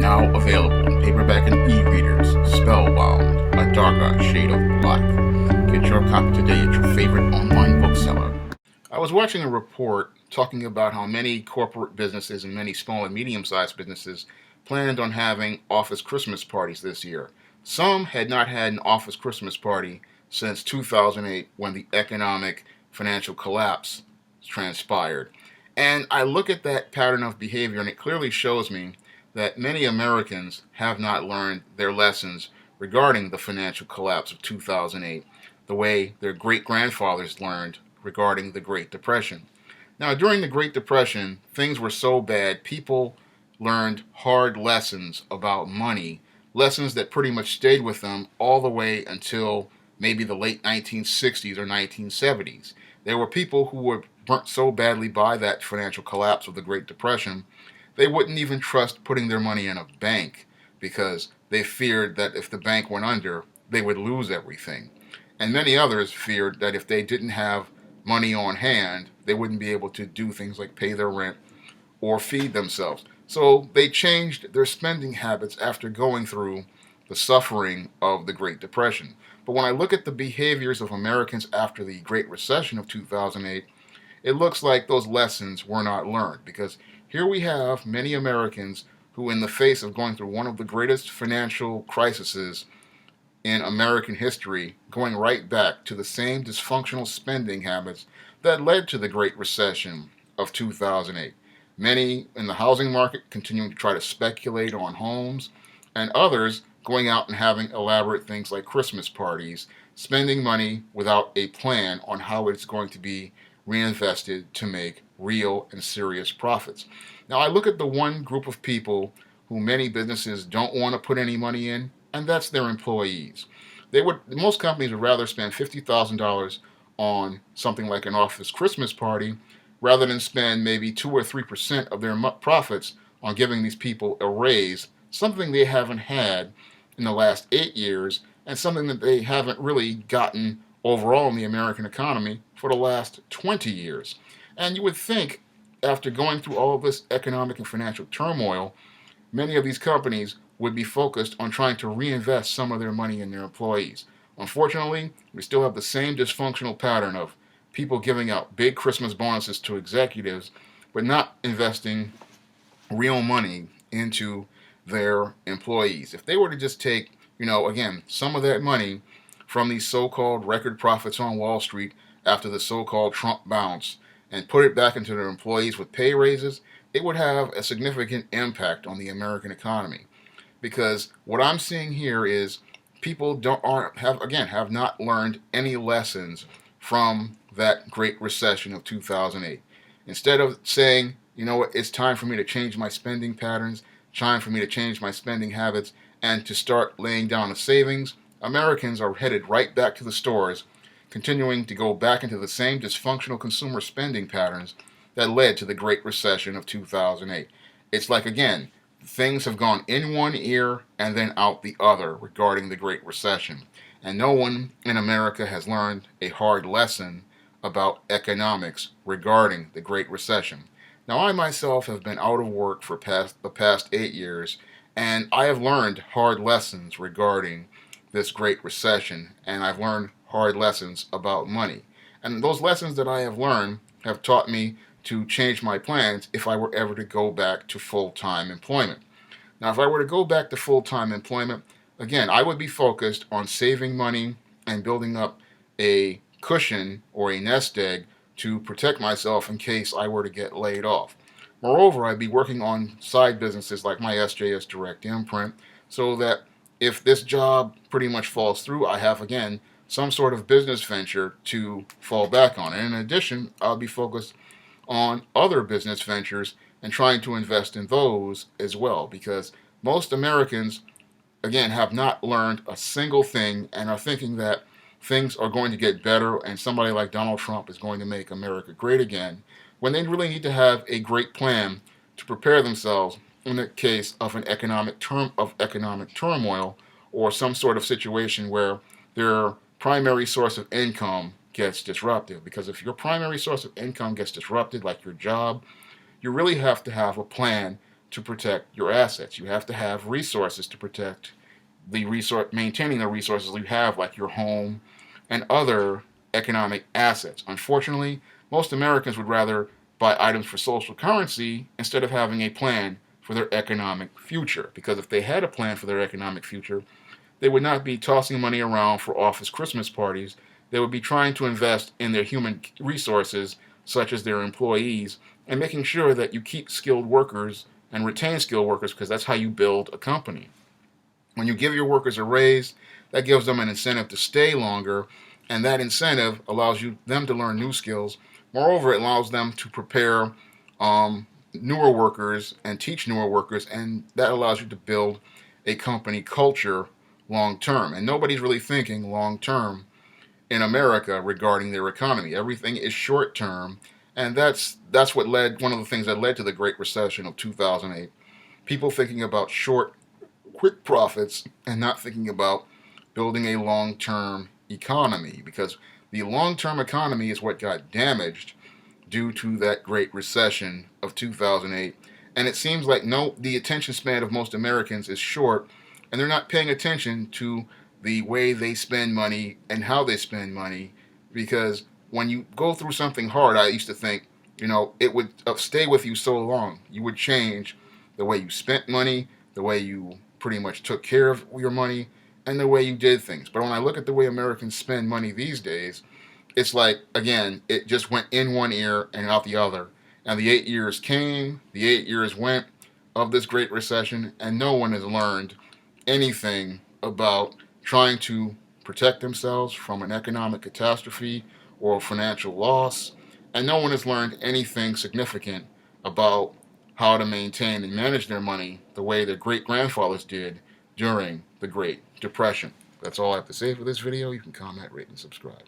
Now available in paperback and e-readers, Spellbound, A Darker Shade of Black. Get your copy today at your favorite online bookseller. I was watching a report talking about how many corporate businesses and many small and medium-sized businesses planned on having office Christmas parties this year. Some had not had an office Christmas party since 2008 when the economic financial collapse transpired. And I look at that pattern of behavior and it clearly shows me that many Americans have not learned their lessons regarding the financial collapse of 2008 the way their great-grandfathers learned regarding the Great Depression. Now, during the Great Depression, things were so bad, people learned hard lessons about money, lessons that pretty much stayed with them all the way until maybe the late 1960s or 1970s. There were people who were burnt so badly by that financial collapse of the Great Depression, they wouldn't even trust putting their money in a bank because they feared that if the bank went under, they would lose everything. And many others feared that if they didn't have money on hand, they wouldn't be able to do things like pay their rent or feed themselves. So they changed their spending habits after going through the suffering of the Great Depression. But when I look at the behaviors of Americans after the Great Recession of 2008, it looks like those lessons were not learned, because here we have many Americans who, in the face of going through one of the greatest financial crises in American history, going right back to the same dysfunctional spending habits that led to the Great Recession of 2008. Many in the housing market continuing to try to speculate on homes, and others going out and having elaborate things like Christmas parties, spending money without a plan on how it's going to be reinvested to make real and serious profits. Now, I look at the one group of people who many businesses don't want to put any money in, and that's their employees. Most companies would rather spend $50,000 on something like an office Christmas party rather than spend maybe 2 or 3% of their profits on giving these people a raise, something they haven't had in the last 8 years and something that they haven't really gotten overall in the American economy for the last 20 years. And you would think, after going through all of this economic and financial turmoil, many of these companies would be focused on trying to reinvest some of their money in their employees. Unfortunately, we still have the same dysfunctional pattern of people giving out big Christmas bonuses to executives, but not investing real money into their employees. If they were to just take, again, some of that money from these so-called record profits on Wall Street after the so-called Trump bounce and put it back into their employees with pay raises, it would have a significant impact on the American economy. Because what I'm seeing here is people have not learned any lessons from that Great Recession of 2008. Instead of saying, it's time for me to change my spending patterns, time for me to change my spending habits, and to start laying down a savings, Americans are headed right back to the stores, continuing to go back into the same dysfunctional consumer spending patterns that led to the Great Recession of 2008. It's like, again, things have gone in one ear and then out the other regarding the Great Recession. And no one in America has learned a hard lesson about economics regarding the Great Recession. Now, I myself have been out of work for the past 8 years, and I have learned hard lessons regarding this Great Recession, and I've learned hard lessons about money. And those lessons that I have learned have taught me to change my plans if I were ever to go back to full-time employment. Now, if I were to go back to full-time employment, again, I would be focused on saving money and building up a cushion or a nest egg to protect myself in case I were to get laid off. Moreover, I'd be working on side businesses like my SJS Direct Imprint so that if this job pretty much falls through, I have, again, some sort of business venture to fall back on. And in addition, I'll be focused on other business ventures and trying to invest in those as well, because most Americans, again, have not learned a single thing and are thinking that things are going to get better and somebody like Donald Trump is going to make America great again, when they really need to have a great plan to prepare themselves in the case of an economic turmoil or some sort of situation where their primary source of income gets disrupted. Because if your primary source of income gets disrupted, like your job, you really have to have a plan to protect your assets. You have to have resources to protect maintaining the resources you have, like your home and other economic assets. Unfortunately, most Americans would rather buy items for social currency instead of having a plan for their economic future. Because if they had a plan for their economic future, they would not be tossing money around for office Christmas parties. They would be trying to invest in their human resources, such as their employees, and making sure that you keep skilled workers and retain skilled workers, because that's how you build a company. When you give your workers a raise, that gives them an incentive to stay longer, and that incentive allows them to learn new skills. Moreover, it allows them to prepare newer workers and teach newer workers, and that allows you to build a company culture long term. And nobody's really thinking long term in America regarding their economy. Everything is short term, and that's one of the things that led to the Great Recession of 2008. People thinking about quick profits and not thinking about building a long-term economy, because the long-term economy is what got damaged due to that Great Recession of 2008. And it seems like the attention span of most Americans is short, and they're not paying attention to the way they spend money and how they spend money. Because when you go through something hard, I used to think, it would stay with you so long. You would change the way you spent money, the way you pretty much took care of your money, and the way you did things. But when I look at the way Americans spend money these days, it's like, again, it just went in one ear and out the other. And the 8 years came, the 8 years went of this Great Recession, and no one has learned anything about trying to protect themselves from an economic catastrophe or financial loss. And no one has learned anything significant about how to maintain and manage their money the way their great-grandfathers did during the Great Depression. That's all I have to say for this video. You can comment, rate, and subscribe.